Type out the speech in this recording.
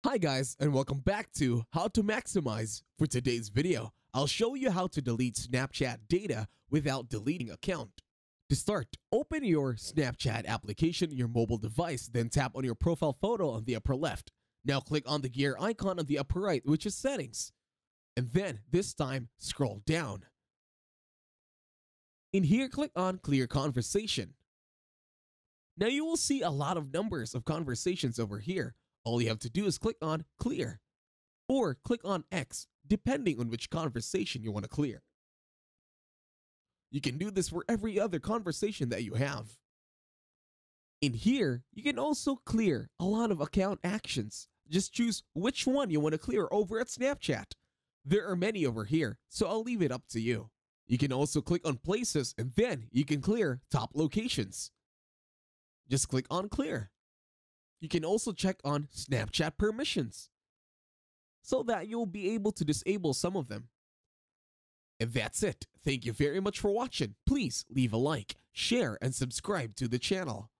Hi guys, and welcome back to How to Maximize. For today's video, I'll show you how to delete Snapchat data without deleting account. To start, open your Snapchat application on your mobile device, then tap on your profile photo on the upper left. Now click on the gear icon on the upper right, which is Settings. And then, this time, scroll down. In here, click on Clear Conversation. Now you will see a lot of numbers of conversations over here. All you have to do is click on Clear or click on X, depending on which conversation you want to clear. You can do this for every other conversation that you have. In here, you can also clear a lot of account actions. Just choose which one you want to clear over at Snapchat. There are many over here, so I'll leave it up to you. You can also click on Places and then you can clear top locations. Just click on Clear. You can also check on Snapchat permissions so that you'll be able to disable some of them. And that's it. Thank you very much for watching. Please leave a like, share, and subscribe to the channel.